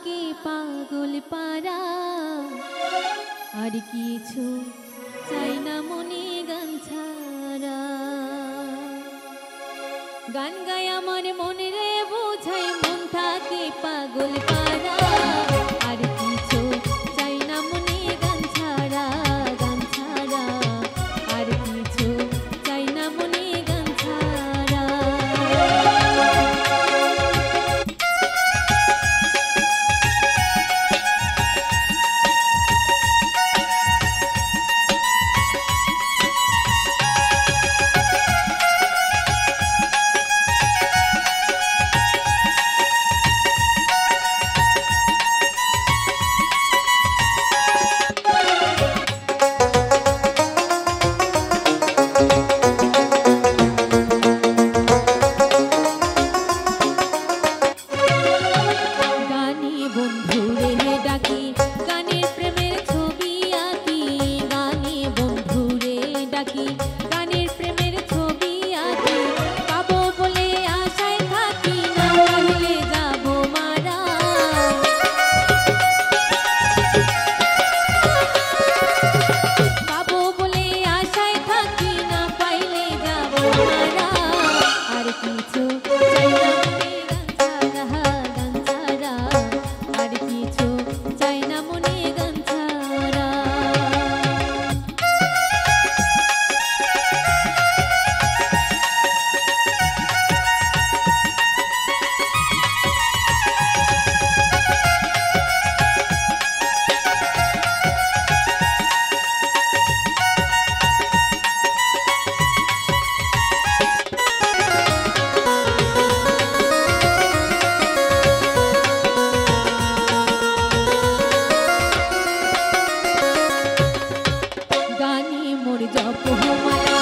থাকে পাগল পারা, আর কিছু চাই না মনে গান ছাড়া। গান গায় আমার মনে রে বোঝাই, মন থাকে পাগল পারা, আর কিছু চাই না মনে গান ছাড়া, গান ছাড়া আর কিছু চাই না মনে গান ছাড়া। জপ মালা